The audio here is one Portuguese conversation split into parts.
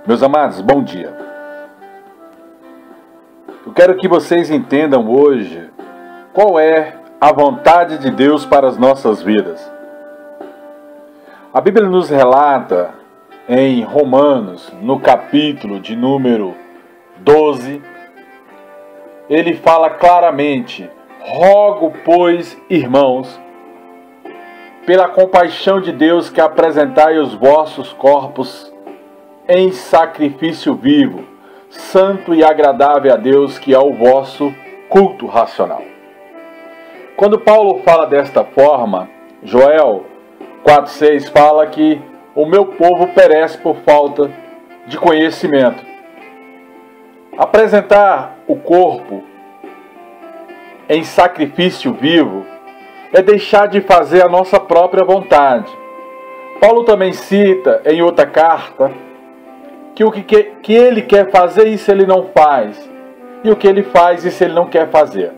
Meus amados, bom dia. Eu quero que vocês entendam hoje qual é a vontade de Deus para as nossas vidas. A Bíblia nos relata em Romanos, no capítulo de número 12, ele fala claramente: rogo, pois, irmãos, pela compaixão de Deus, que apresentai os vossos corpos em sacrifício vivo, santo e agradável a Deus, que é o vosso culto racional. Quando Paulo fala desta forma, Joel 4,6 fala que o meu povo perece por falta de conhecimento. Apresentar o corpo em sacrifício vivo é deixar de fazer a nossa própria vontade. Paulo também cita em outra carta que o que ele quer fazer, isso ele não faz, e o que ele faz, isso ele não quer fazer.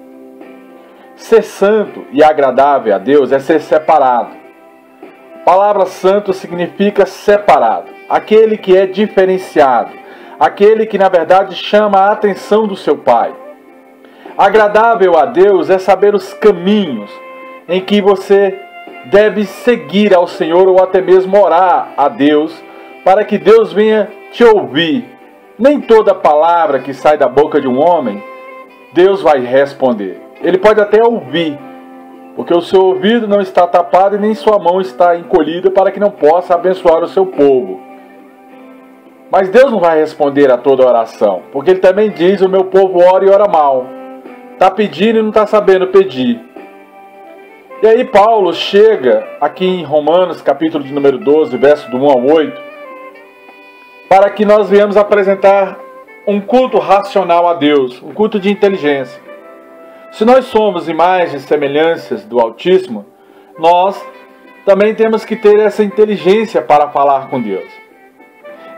Ser santo e agradável a Deus é ser separado. A palavra santo significa separado, aquele que é diferenciado, aquele que na verdade chama a atenção do seu Pai. Agradável a Deus é saber os caminhos em que você deve seguir ao Senhor, ou até mesmo orar a Deus, para que Deus venha te ouvir. Nem toda palavra que sai da boca de um homem, Deus vai responder. Ele pode até ouvir, porque o seu ouvido não está tapado e nem sua mão está encolhida para que não possa abençoar o seu povo. Mas Deus não vai responder a toda oração, porque Ele também diz: o meu povo ora e ora mal. Está pedindo e não está sabendo pedir. E aí Paulo chega aqui em Romanos, capítulo de número 12, verso do 1 ao 8, para que nós venhamos apresentar um culto racional a Deus, um culto de inteligência. Se nós somos imagens e semelhanças do Altíssimo, nós também temos que ter essa inteligência para falar com Deus.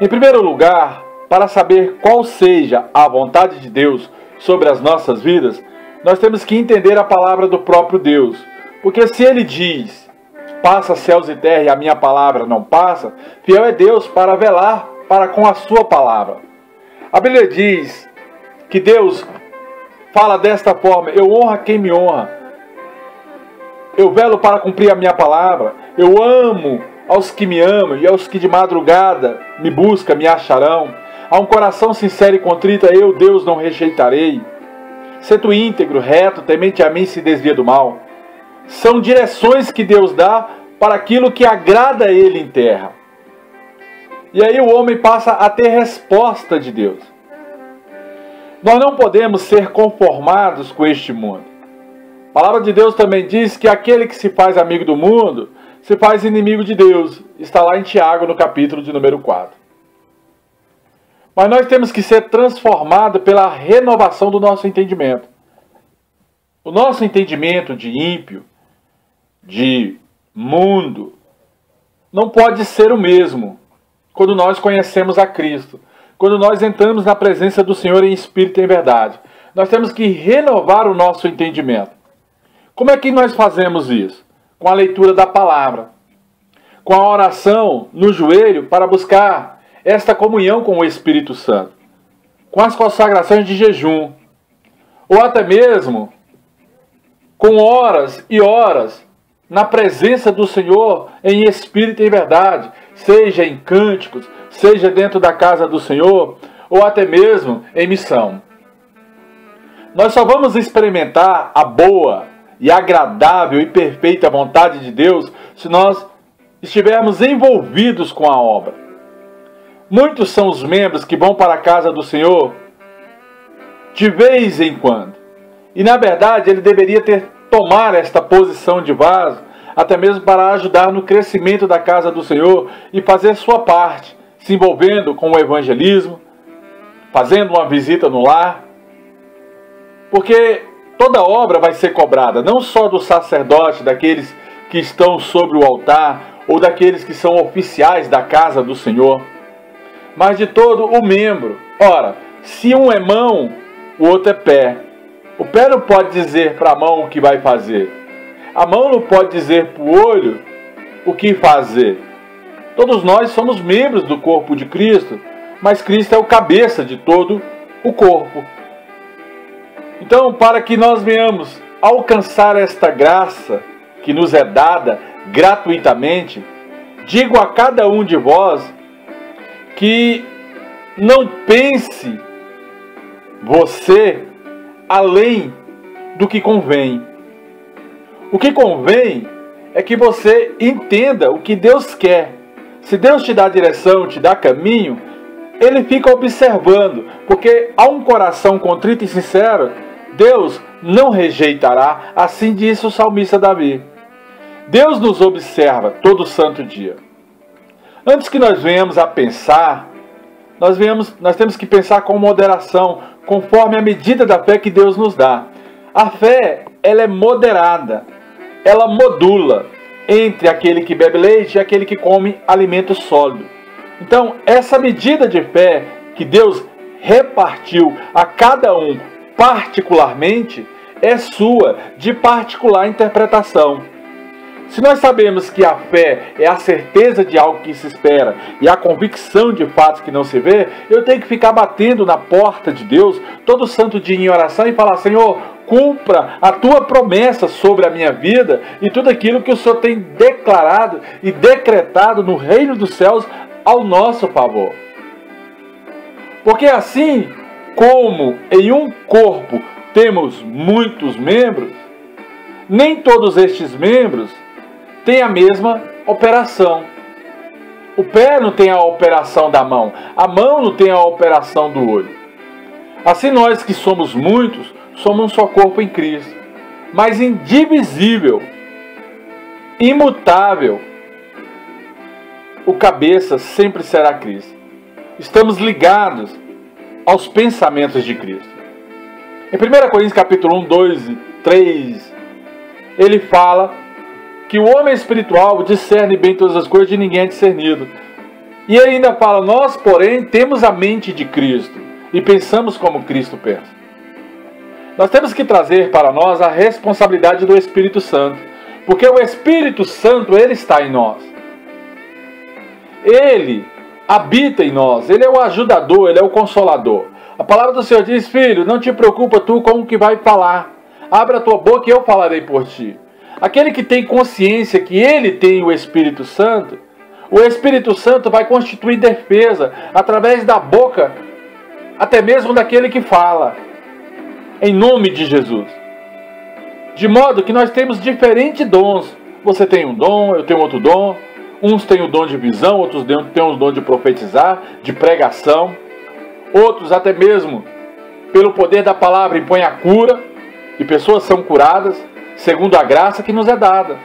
Em primeiro lugar, para saber qual seja a vontade de Deus sobre as nossas vidas, nós temos que entender a palavra do próprio Deus. Porque se Ele diz: passa céus e terra e a minha palavra não passa, fiel é Deus para velar para com a sua palavra. A Bíblia diz que Deus fala desta forma: eu honro quem me honra, eu velo para cumprir a minha palavra, eu amo aos que me amam, e aos que de madrugada me buscam me acharão. A um coração sincero e contrito eu, Deus, não rejeitarei. Sendo íntegro, reto, temente a mim, se desvia do mal. São direções que Deus dá para aquilo que agrada a Ele em terra. E aí o homem passa a ter resposta de Deus. Nós não podemos ser conformados com este mundo. A palavra de Deus também diz que aquele que se faz amigo do mundo se faz inimigo de Deus. Está lá em Tiago, no capítulo de número 4. Mas nós temos que ser transformados pela renovação do nosso entendimento. O nosso entendimento de ímpio, de mundo, não pode ser o mesmo quando nós conhecemos a Cristo, quando nós entramos na presença do Senhor em espírito e em verdade. Nós temos que renovar o nosso entendimento. Como é que nós fazemos isso? Com a leitura da palavra, com a oração no joelho para buscar esta comunhão com o Espírito Santo, com as consagrações de jejum, ou até mesmo com horas e horas na presença do Senhor em espírito e em verdade, seja em cânticos, seja dentro da casa do Senhor, ou até mesmo em missão. Nós só vamos experimentar a boa e agradável e perfeita vontade de Deus se nós estivermos envolvidos com a obra. Muitos são os membros que vão para a casa do Senhor de vez em quando. E na verdade ele deveria tomar esta posição de vaso, até mesmo para ajudar no crescimento da casa do Senhor e fazer sua parte, se envolvendo com o evangelismo, fazendo uma visita no lar. Porque toda obra vai ser cobrada, não só do sacerdote, daqueles que estão sobre o altar, ou daqueles que são oficiais da casa do Senhor, mas de todo o membro. Ora, se um é mão, o outro é pé. O pé não pode dizer para a mão o que vai fazer. A mão não pode dizer para o olho o que fazer. Todos nós somos membros do corpo de Cristo, mas Cristo é o cabeça de todo o corpo. Então, para que nós venhamos alcançar esta graça que nos é dada gratuitamente, digo a cada um de vós que não pense você além do que convém. O que convém é que você entenda o que Deus quer. Se Deus te dá direção, te dá caminho, Ele fica observando, porque a um coração contrito e sincero, Deus não rejeitará, assim disse o salmista Davi. Deus nos observa todo santo dia. Antes que nós venhamos a pensar, nós temos que pensar com moderação, conforme a medida da fé que Deus nos dá. A fé, ela é moderada, ela modula entre aquele que bebe leite e aquele que come alimento sólido. Então, essa medida de fé que Deus repartiu a cada um particularmente, é sua, de particular interpretação. Se nós sabemos que a fé é a certeza de algo que se espera e a convicção de fatos que não se vê, eu tenho que ficar batendo na porta de Deus todo santo dia em oração e falar: Senhor, cumpra a tua promessa sobre a minha vida e tudo aquilo que o Senhor tem declarado e decretado no reino dos céus ao nosso favor. Porque assim como em um corpo temos muitos membros, nem todos estes membros têm a mesma operação. O pé não tem a operação da mão, a mão não tem a operação do olho. Assim nós que somos muitos, somos um só corpo em Cristo, mas indivisível, imutável. O cabeça sempre será Cristo. Estamos ligados aos pensamentos de Cristo. Em 1 Coríntios capítulo 1, 2 e 3, ele fala que o homem espiritual discerne bem todas as coisas, de ninguém é discernido. E ele ainda fala: nós, porém, temos a mente de Cristo e pensamos como Cristo pensa. Nós temos que trazer para nós a responsabilidade do Espírito Santo, porque o Espírito Santo, ele está em nós. Ele habita em nós, ele é o ajudador, ele é o consolador. A palavra do Senhor diz: filho, não te preocupa tu com o que vai falar. Abre a tua boca e eu falarei por ti. Aquele que tem consciência que ele tem o Espírito Santo vai constituir defesa através da boca, até mesmo daquele que fala, em nome de Jesus. De modo que nós temos diferentes dons. Você tem um dom, eu tenho outro dom. Uns têm o dom de visão, outros têm o dom de profetizar, de pregação. Outros até mesmo, pelo poder da palavra, impõem a cura, e pessoas são curadas, segundo a graça que nos é dada.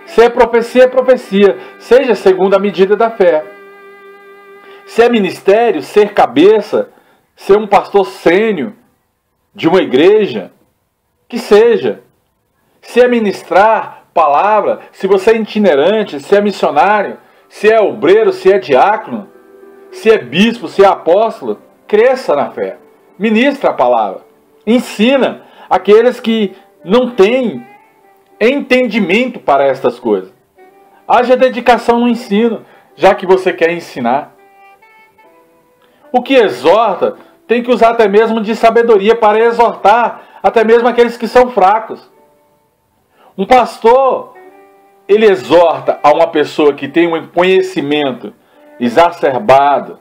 Se é profecia, seja segundo a medida da fé. Se é ministério, ser cabeça, ser um pastor sênior de uma igreja, que seja. Se é ministrar palavra, se você é itinerante, se é missionário, se é obreiro, se é diácono, se é bispo, se é apóstolo, cresça na fé. Ministra a palavra. Ensina aqueles que não têm entendimento para estas coisas. Haja dedicação no ensino, já que você quer ensinar. O que exorta tem que usar até mesmo de sabedoria para exortar até mesmo aqueles que são fracos. Um pastor, ele exorta a uma pessoa que tem um conhecimento exacerbado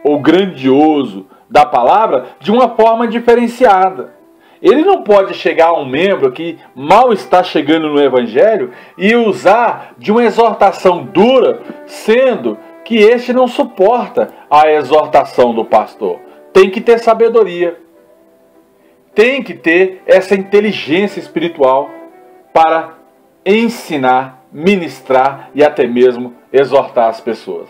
ou grandioso da palavra de uma forma diferenciada. Ele não pode chegar a um membro que mal está chegando no Evangelho e usar de uma exortação dura, sendo que este não suporta a exortação do pastor. Tem que ter sabedoria. Tem que ter essa inteligência espiritual para ensinar, ministrar e até mesmo exortar as pessoas.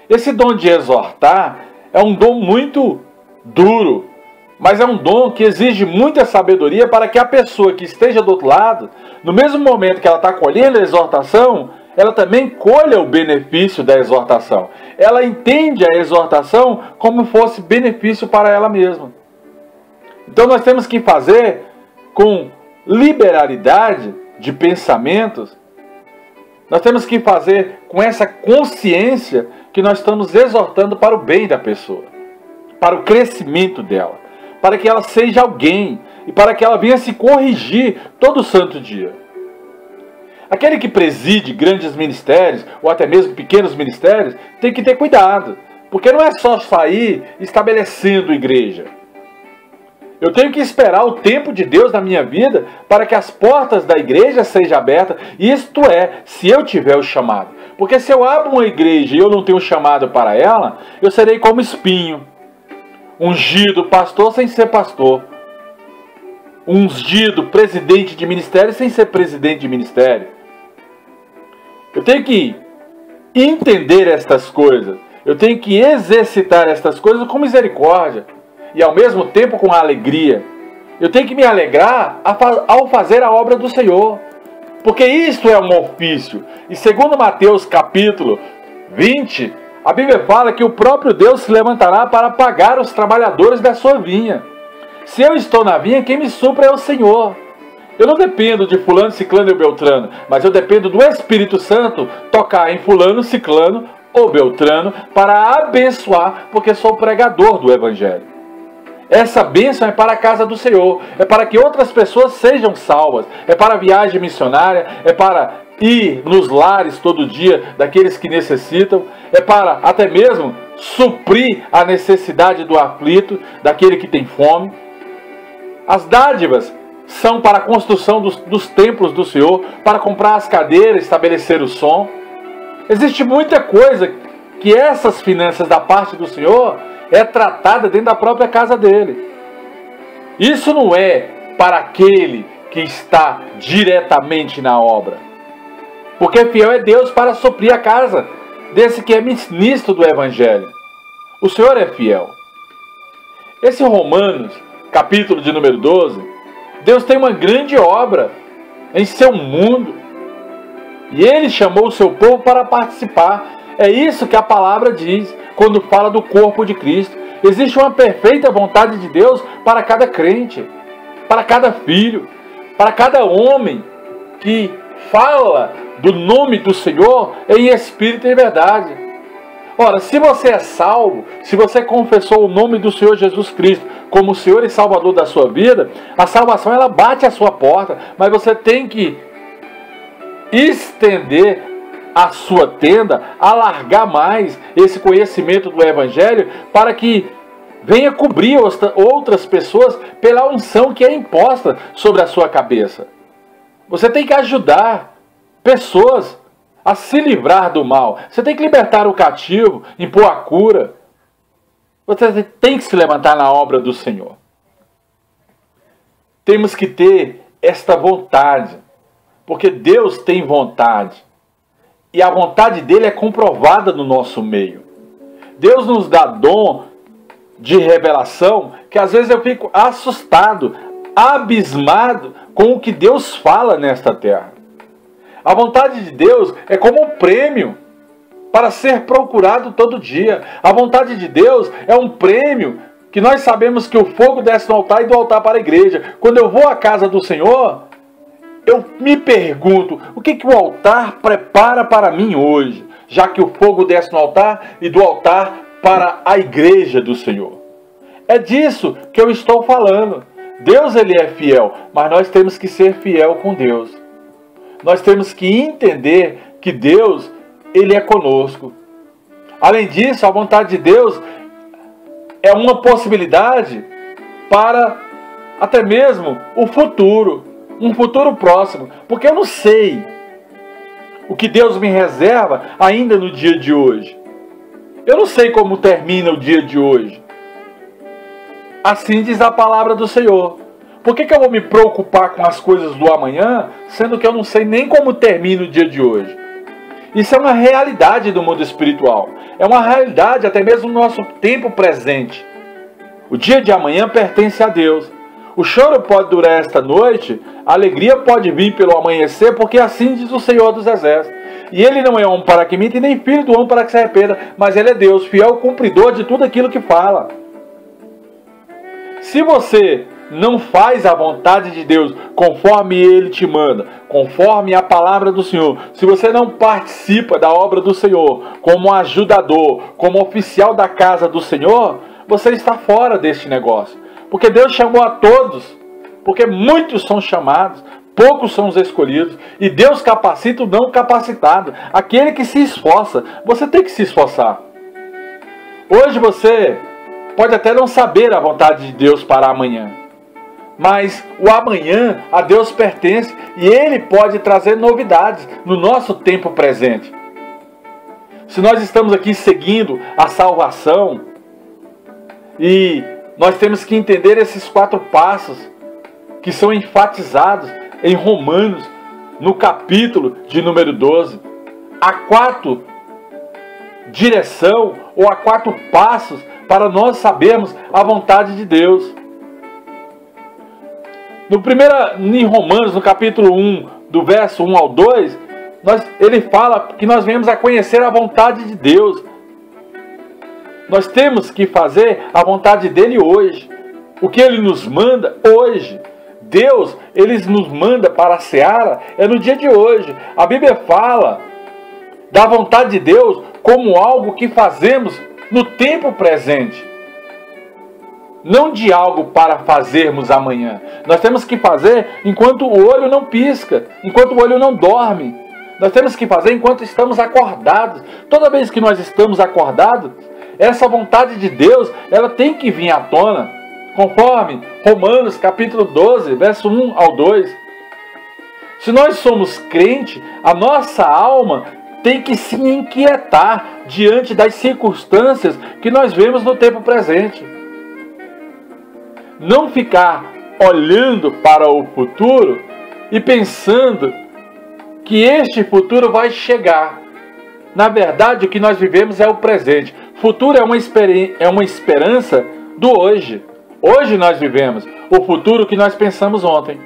Esse dom de exortar é um dom muito duro, mas é um dom que exige muita sabedoria para que a pessoa que esteja do outro lado, no mesmo momento que ela está colhendo a exortação, ela também colha o benefício da exortação. Ela entende a exortação como fosse benefício para ela mesma. Então nós temos que fazer com liberalidade de pensamentos Nós temos que fazer com essa consciência que nós estamos exortando para o bem da pessoa, para o crescimento dela, para que ela seja alguém e para que ela venha se corrigir todo santo dia. Aquele que preside grandes ministérios, ou até mesmo pequenos ministérios, tem que ter cuidado, porque não é só sair estabelecendo igreja. Eu tenho que esperar o tempo de Deus na minha vida para que as portas da igreja sejam abertas, isto é, se eu tiver o chamado. Porque se eu abro uma igreja e eu não tenho chamado para ela, eu serei como espinho, ungido pastor sem ser pastor, ungido presidente de ministério sem ser presidente de ministério. Eu tenho que entender estas coisas, eu tenho que exercitar estas coisas com misericórdia e ao mesmo tempo com alegria. Eu tenho que me alegrar ao fazer a obra do Senhor, porque isto é um ofício. E segundo Mateus capítulo 20, a Bíblia fala que o próprio Deus se levantará para pagar os trabalhadores da sua vinha. Se eu estou na vinha, quem me supra é o Senhor. Eu não dependo de fulano, ciclano ou beltrano, mas eu dependo do Espírito Santo tocar em fulano, ciclano ou beltrano para abençoar, porque sou pregador do Evangelho. Essa bênção é para a casa do Senhor, é para que outras pessoas sejam salvas, é para a viagem missionária, é para ir nos lares todo dia daqueles que necessitam, é para até mesmo suprir a necessidade do aflito, daquele que tem fome. As dádivas são para a construção dos templos do Senhor, para comprar as cadeiras, estabelecer o som. Existe muita coisa que essas finanças da parte do Senhor é tratada dentro da própria casa dele. Isso não é para aquele que está diretamente na obra, porque fiel é Deus para suprir a casa desse que é ministro do Evangelho. O Senhor é fiel. Esse Romanos, capítulo de número 12, Deus tem uma grande obra em seu mundo e Ele chamou o seu povo para participar. É isso que a palavra diz quando fala do corpo de Cristo. Existe uma perfeita vontade de Deus para cada crente, para cada filho, para cada homem que fala do nome do Senhor em espírito e verdade. Ora, se você é salvo, se você confessou o nome do Senhor Jesus Cristo como o Senhor e Salvador da sua vida, a salvação ela bate à sua porta, mas você tem que estender a sua tenda, alargar mais esse conhecimento do Evangelho para que venha cobrir outras pessoas pela unção que é imposta sobre a sua cabeça. Você tem que ajudar pessoas a se livrar do mal. Você tem que libertar o cativo, impor a cura. Você tem que se levantar na obra do Senhor. Temos que ter esta vontade, porque Deus tem vontade. E a vontade dele é comprovada no nosso meio. Deus nos dá dom de revelação que às vezes eu fico assustado, abismado com o que Deus fala nesta terra. A vontade de Deus é como um prêmio para ser procurado todo dia. A vontade de Deus é um prêmio que nós sabemos que o fogo desce no altar e do altar para a igreja. Quando eu vou à casa do Senhor, eu me pergunto, o que o altar prepara para mim hoje? Já que o fogo desce no altar e do altar para a igreja do Senhor. É disso que eu estou falando. Deus ele é fiel, mas nós temos que ser fiel com Deus. Nós temos que entender que Deus ele é conosco. Além disso, a vontade de Deus é uma possibilidade para até mesmo o futuro. Um futuro próximo, porque eu não sei o que Deus me reserva ainda no dia de hoje. Eu não sei como termina o dia de hoje. Assim diz a palavra do Senhor. Por que eu vou me preocupar com as coisas do amanhã, sendo que eu não sei nem como termina o dia de hoje? Isso é uma realidade do mundo espiritual. É uma realidade até mesmo no nosso tempo presente. O dia de amanhã pertence a Deus. O choro pode durar esta noite, a alegria pode vir pelo amanhecer, porque assim diz o Senhor dos Exércitos. E Ele não é homem para que minta, e nem filho do homem para que se arrependa, mas Ele é Deus, fiel cumpridor de tudo aquilo que fala. Se você não faz a vontade de Deus conforme Ele te manda, conforme a palavra do Senhor, se você não participa da obra do Senhor como ajudador, como oficial da casa do Senhor, você está fora deste negócio. Porque Deus chamou a todos, porque muitos são chamados, poucos são os escolhidos, e Deus capacita o não capacitado, aquele que se esforça. Você tem que se esforçar. Hoje você pode até não saber a vontade de Deus para amanhã, mas o amanhã a Deus pertence e Ele pode trazer novidades no nosso tempo presente. Se nós estamos aqui seguindo a salvação, e nós temos que entender esses 4 passos que são enfatizados em Romanos, no capítulo de número 12. Há 4 direção ou há 4 passos para nós sabermos a vontade de Deus. Em Romanos, no capítulo 1, do verso 1 ao 2, ele fala que nós viemos a conhecer a vontade de Deus. Nós temos que fazer a vontade dele hoje. O que ele nos manda hoje. Deus, ele nos manda para a seara, é no dia de hoje. A Bíblia fala da vontade de Deus como algo que fazemos no tempo presente. Não de algo para fazermos amanhã. Nós temos que fazer enquanto o olho não pisca, enquanto o olho não dorme. Nós temos que fazer enquanto estamos acordados. Toda vez que nós estamos acordados, essa vontade de Deus, ela tem que vir à tona, conforme Romanos capítulo 12, verso 1 ao 2. Se nós somos crentes, a nossa alma tem que se inquietar diante das circunstâncias que nós vemos no tempo presente. Não ficar olhando para o futuro e pensando que este futuro vai chegar. Na verdade, o que nós vivemos é o presente. Futuro é uma esperança do hoje. Hoje nós vivemos o futuro que nós pensamos ontem.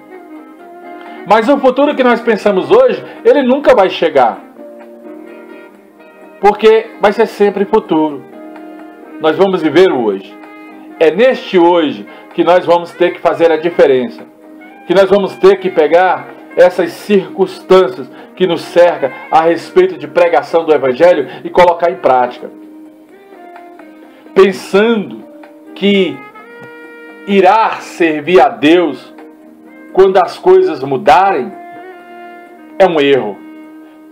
Mas o futuro que nós pensamos hoje, ele nunca vai chegar. Porque vai ser sempre futuro. Nós vamos viver o hoje. É neste hoje que nós vamos ter que fazer a diferença. Que nós vamos ter que pegar essas circunstâncias que nos cercam a respeito de pregação do Evangelho e colocar em prática. Pensando que irá servir a Deus quando as coisas mudarem, é um erro.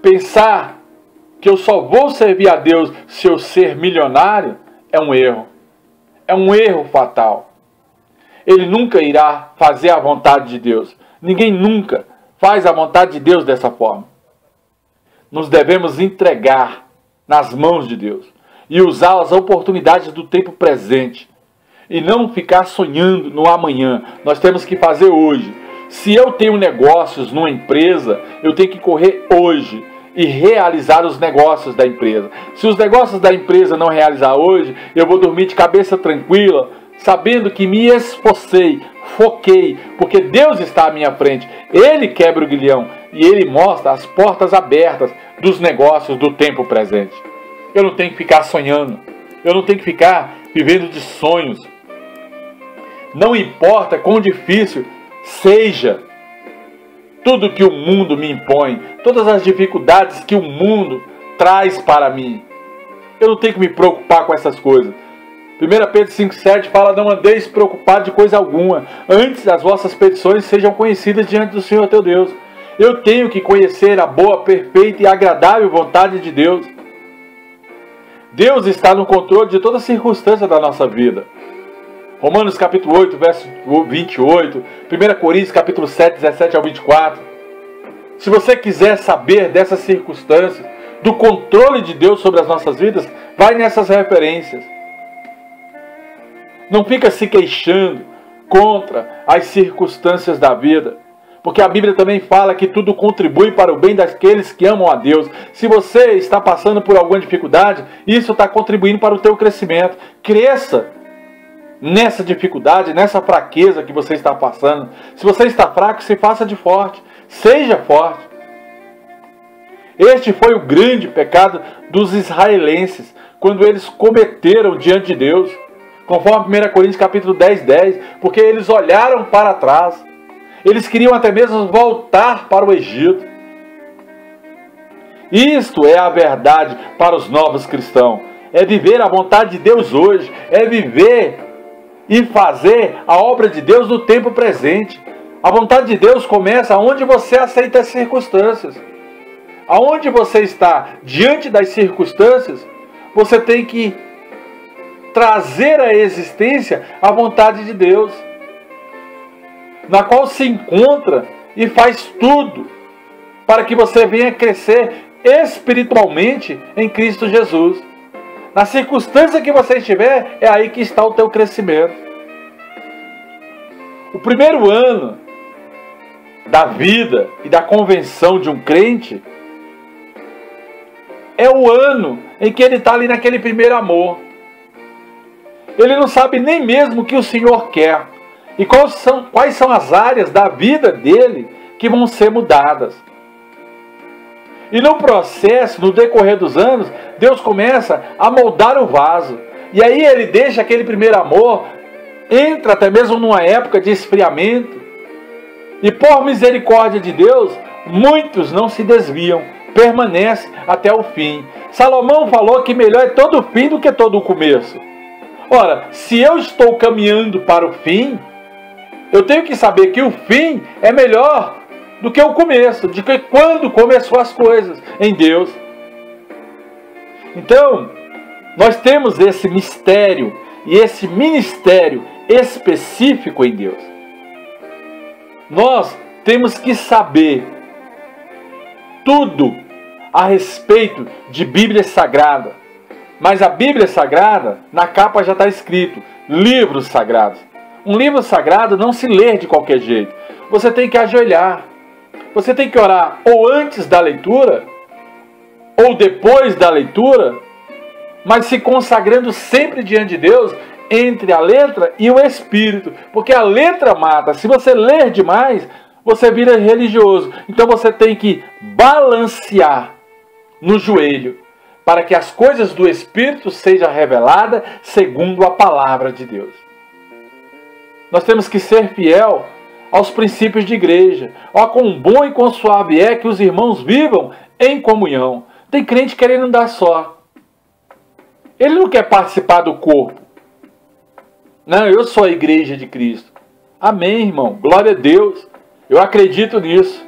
Pensar que eu só vou servir a Deus se eu ser milionário, é um erro. É um erro fatal. Ele nunca irá fazer a vontade de Deus. Ninguém nunca faz a vontade de Deus dessa forma. Nos devemos entregar nas mãos de Deus e usar as oportunidades do tempo presente. E não ficar sonhando no amanhã. Nós temos que fazer hoje. Se eu tenho negócios numa empresa, eu tenho que correr hoje e realizar os negócios da empresa. Se os negócios da empresa não realizar hoje, eu vou dormir de cabeça tranquila, sabendo que me esforcei, foquei, porque Deus está à minha frente. Ele quebra o grilhão e Ele mostra as portas abertas dos negócios do tempo presente. Eu não tenho que ficar sonhando. Eu não tenho que ficar vivendo de sonhos. Não importa quão difícil seja tudo que o mundo me impõe, todas as dificuldades que o mundo traz para mim. Eu não tenho que me preocupar com essas coisas. 1 Pedro 5,7 fala: não andeis preocupados de coisa alguma, antes as vossas petições sejam conhecidas diante do Senhor teu Deus. Eu tenho que conhecer a boa, perfeita e agradável vontade de Deus. Deus está no controle de toda circunstância da nossa vida. Romanos capítulo 8, verso 28, 1 Coríntios capítulo 7, 17 ao 24. Se você quiser saber dessas circunstâncias, do controle de Deus sobre as nossas vidas, vai nessas referências. Não fica se queixando contra as circunstâncias da vida, porque a Bíblia também fala que tudo contribui para o bem daqueles que amam a Deus. Se você está passando por alguma dificuldade, isso está contribuindo para o teu crescimento. Cresça nessa dificuldade, nessa fraqueza que você está passando. Se você está fraco, se faça de forte. Seja forte. Este foi o grande pecado dos israelenses, quando eles cometeram diante de Deus. Conforme 1 Coríntios capítulo 10, 10. Porque eles olharam para trás. Eles queriam até mesmo voltar para o Egito. Isto é a verdade para os novos cristãos. É viver a vontade de Deus hoje. É viver e fazer a obra de Deus no tempo presente. A vontade de Deus começa onde você aceita as circunstâncias. Aonde você está diante das circunstâncias, você tem que trazer à existência a vontade de Deus, na qual se encontra e faz tudo para que você venha crescer espiritualmente em Cristo Jesus. Na circunstância que você estiver, é aí que está o teu crescimento. O primeiro ano da vida e da convenção de um crente é o ano em que ele está ali naquele primeiro amor. Ele não sabe nem mesmo o que o Senhor quer e quais são as áreas da vida dele que vão ser mudadas. E no processo, no decorrer dos anos, Deus começa a moldar o vaso. E aí ele deixa aquele primeiro amor, entra até mesmo numa época de esfriamento. E por misericórdia de Deus, muitos não se desviam, permanecem até o fim. Salomão falou que melhor é todo o fim do que todo o começo. Ora, se eu estou caminhando para o fim, eu tenho que saber que o fim é melhor do que o começo, de que quando começou as coisas em Deus. Então, nós temos esse mistério e esse ministério específico em Deus. Nós temos que saber tudo a respeito de Bíblia Sagrada. Mas a Bíblia Sagrada, na capa já está escrito livros sagrados. Um livro sagrado não se lê de qualquer jeito. Você tem que ajoelhar. Você tem que orar ou antes da leitura, ou depois da leitura, mas se consagrando sempre diante de Deus, entre a letra e o espírito. Porque a letra mata. Se você ler demais, você vira religioso. Então você tem que balancear no joelho, para que as coisas do Espírito sejam reveladas segundo a palavra de Deus. Nós temos que ser fiel aos princípios de igreja. Ó, quão bom e quão suave é que os irmãos vivam em comunhão. Tem crente querendo andar só. Ele não quer participar do corpo. Não, eu sou a igreja de Cristo. Amém, irmão. Glória a Deus. Eu acredito nisso.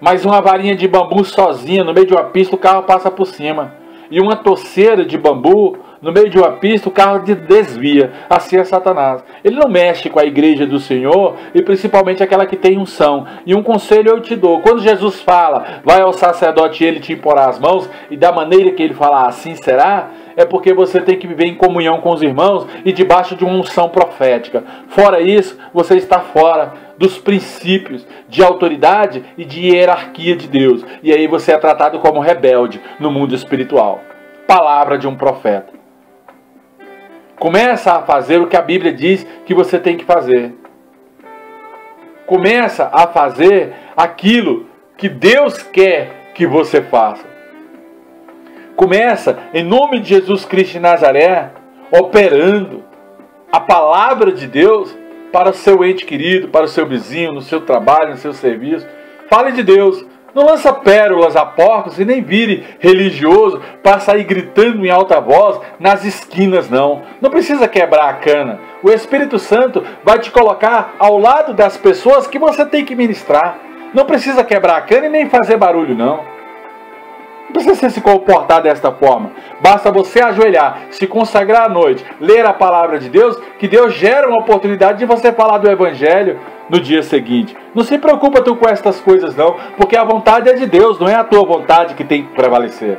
Mas uma varinha de bambu sozinha, no meio de uma pista, o carro passa por cima. E uma torceira de bambu, no meio de uma pista, o carro desvia. Assim é Satanás. Ele não mexe com a igreja do Senhor, e principalmente aquela que tem unção. E um conselho eu te dou. Quando Jesus fala, vai ao sacerdote e ele te imporá as mãos, e da maneira que ele falar, assim será, é porque você tem que viver em comunhão com os irmãos e debaixo de uma unção profética. Fora isso, você está fora dos princípios de autoridade e de hierarquia de Deus. E aí você é tratado como rebelde no mundo espiritual. Palavra de um profeta. Começa a fazer o que a Bíblia diz que você tem que fazer. Começa a fazer aquilo que Deus quer que você faça. Começa, em nome de Jesus Cristo de Nazaré, operando a palavra de Deus para o seu ente querido, para o seu vizinho, no seu trabalho, no seu serviço. Fale de Deus. Não lança pérolas a porcos e nem vire religioso para sair gritando em alta voz nas esquinas, não. Não precisa quebrar a cana. O Espírito Santo vai te colocar ao lado das pessoas que você tem que ministrar. Não precisa quebrar a cana e nem fazer barulho, não. Não precisa se comportar desta forma. Basta você ajoelhar, se consagrar à noite, ler a palavra de Deus, que Deus gera uma oportunidade de você falar do Evangelho no dia seguinte. Não se preocupa tu com estas coisas não, porque a vontade é de Deus, não é a tua vontade que tem que prevalecer.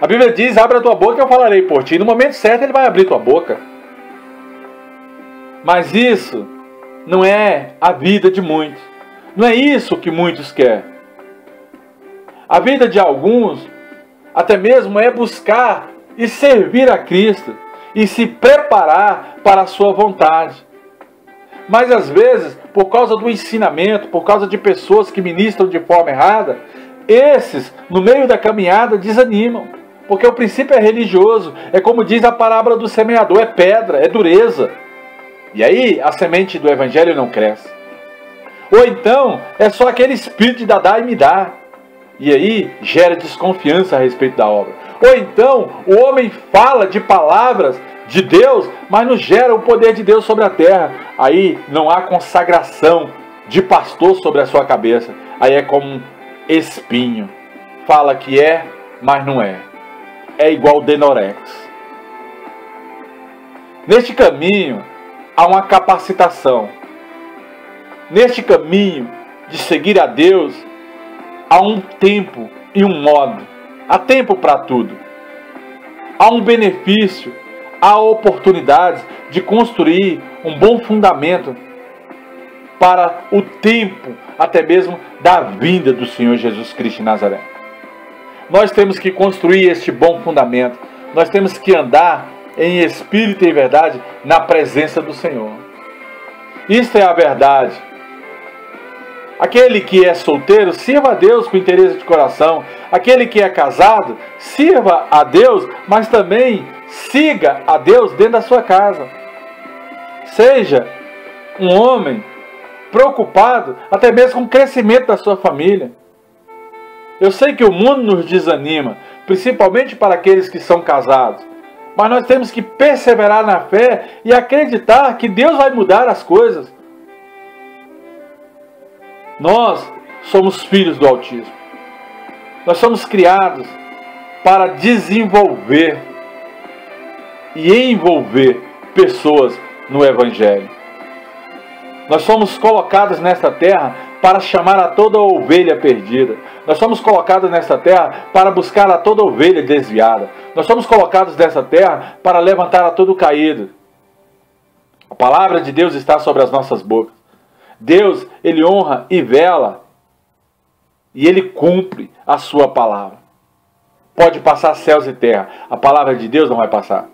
A Bíblia diz, abre a tua boca e eu falarei por ti. No momento certo ele vai abrir tua boca. Mas isso não é a vida de muitos. Não é isso que muitos querem. A vida de alguns, até mesmo, é buscar e servir a Cristo e se preparar para a sua vontade. Mas às vezes, por causa do ensinamento, por causa de pessoas que ministram de forma errada, esses, no meio da caminhada, desanimam. Porque o princípio é religioso, é como diz a parábola do semeador, é pedra, é dureza. E aí a semente do Evangelho não cresce. Ou então é só aquele espírito de dá e me dá. E aí gera desconfiança a respeito da obra. Ou então o homem fala de palavras de Deus, mas não gera o poder de Deus sobre a terra. Aí não há consagração de pastor sobre a sua cabeça. Aí é como um espinho. Fala que é, mas não é. É igual Denorex. Neste caminho há uma capacitação. Neste caminho de seguir a Deus, há um tempo e um modo. Há tempo para tudo. Há um benefício, há oportunidades de construir um bom fundamento para o tempo, até mesmo da vinda do Senhor Jesus Cristo de Nazaré. Nós temos que construir este bom fundamento. Nós temos que andar em espírito e em verdade na presença do Senhor. Isto é a verdade. Aquele que é solteiro, sirva a Deus com interesse de coração. Aquele que é casado, sirva a Deus, mas também siga a Deus dentro da sua casa. Seja um homem preocupado até mesmo com o crescimento da sua família. Eu sei que o mundo nos desanima, principalmente para aqueles que são casados. Mas nós temos que perseverar na fé e acreditar que Deus vai mudar as coisas. Nós somos filhos do Altíssimo. Nós somos criados para desenvolver e envolver pessoas no Evangelho. Nós somos colocados nesta terra para chamar a toda ovelha perdida. Nós somos colocados nesta terra para buscar a toda ovelha desviada. Nós somos colocados nesta terra para levantar a todo caído. A palavra de Deus está sobre as nossas bocas. Deus, Ele honra e vela. E Ele cumpre a sua palavra. Pode passar céus e terra. A palavra de Deus não vai passar.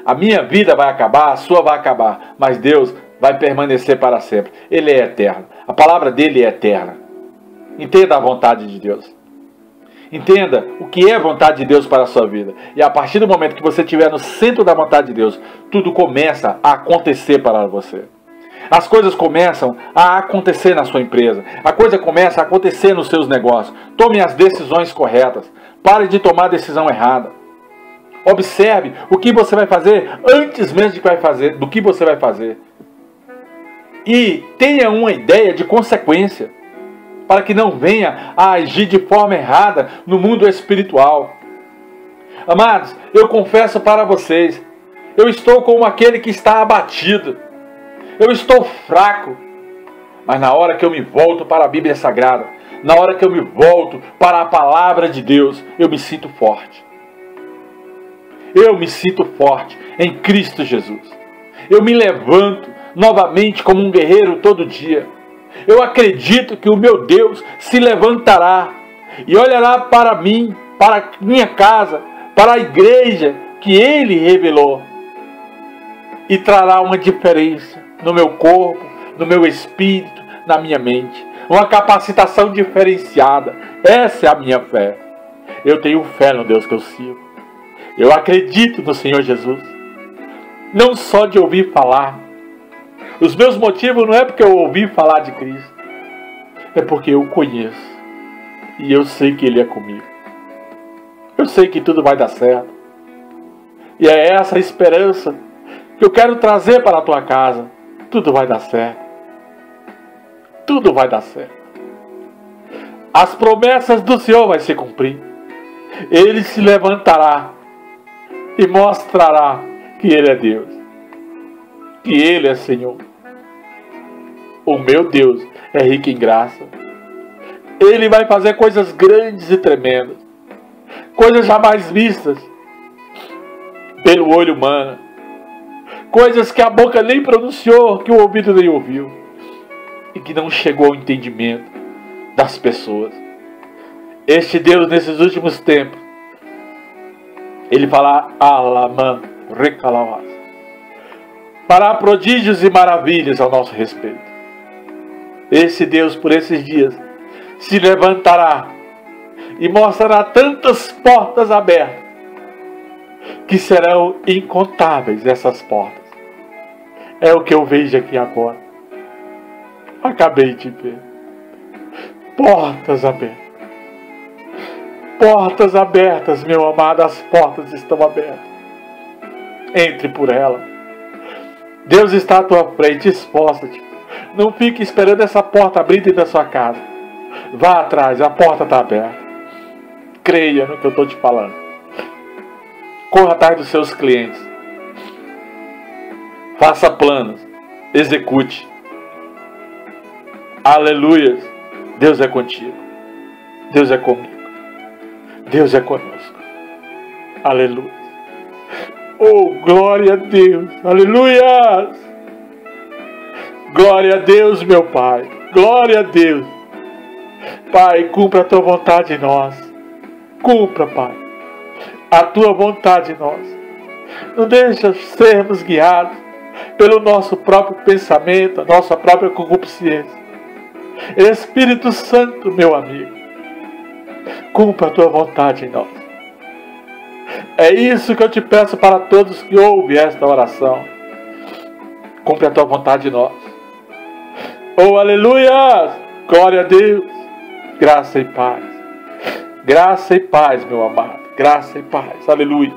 A minha vida vai acabar, a sua vai acabar. Mas Deus vai permanecer para sempre. Ele é eterno. A palavra dele é eterna. Entenda a vontade de Deus. Entenda o que é a vontade de Deus para a sua vida. E a partir do momento que você estiver no centro da vontade de Deus, tudo começa a acontecer para você. As coisas começam a acontecer na sua empresa. A coisa começa a acontecer nos seus negócios. Tome as decisões corretas. Pare de tomar a decisão errada. Observe o que você vai fazer antes mesmo do que você vai fazer. E tenha uma ideia de consequência, para que não venha a agir de forma errada no mundo espiritual. Amados, eu confesso para vocês, eu estou como aquele que está abatido. Eu estou fraco. Mas na hora que eu me volto para a Bíblia Sagrada, na hora que eu me volto para a palavra de Deus, eu me sinto forte. Eu me sinto forte em Cristo Jesus. Eu me levanto novamente como um guerreiro todo dia. Eu acredito que o meu Deus se levantará e olhará para mim, para minha casa, para a igreja que Ele revelou e trará uma diferença no meu corpo, no meu espírito, na minha mente. Uma capacitação diferenciada. Essa é a minha fé. Eu tenho fé no Deus que eu sirvo. Eu acredito no Senhor Jesus. Não só de ouvir falar. Os meus motivos não é porque eu ouvi falar de Cristo. É porque eu o conheço. E eu sei que Ele é comigo. Eu sei que tudo vai dar certo. E é essa esperança que eu quero trazer para a tua casa. Tudo vai dar certo. Tudo vai dar certo. As promessas do Senhor vão se cumprir. Ele se levantará e mostrará que Ele é Deus, que Ele é Senhor. O meu Deus é rico em graça. Ele vai fazer coisas grandes e tremendas, coisas jamais vistas pelo olho humano, coisas que a boca nem pronunciou, que o ouvido nem ouviu e que não chegou ao entendimento das pessoas. Este Deus, nesses últimos tempos, Ele fará Alaman Recalavas, fará prodígios e maravilhas ao nosso respeito. Esse Deus, por esses dias, se levantará e mostrará tantas portas abertas que serão incontáveis essas portas. É o que eu vejo aqui agora. Acabei de ver. Portas abertas. Portas abertas, meu amado. As portas estão abertas. Entre por ela. Deus está à tua frente. Esforça-te. Não fique esperando essa porta abrir dentro da sua casa. Vá atrás. A porta está aberta. Creia no que eu estou te falando. Corra atrás dos seus clientes. Faça planos. Execute. Aleluia. Deus é contigo. Deus é comigo. Deus é conosco. Aleluia. Oh, glória a Deus. Aleluia. Glória a Deus, meu Pai. Glória a Deus. Pai, cumpra a tua vontade em nós. Cumpra, Pai, a tua vontade em nós. Não deixa sermos guiados pelo nosso próprio pensamento, a nossa própria concupiscência. Espírito Santo, meu amigo, cumpra a tua vontade em nós. É isso que eu te peço para todos que ouvem esta oração. Cumpra a tua vontade em nós. Oh, aleluia! Glória a Deus. Graça e paz. Graça e paz, meu amado. Graça e paz. Aleluia.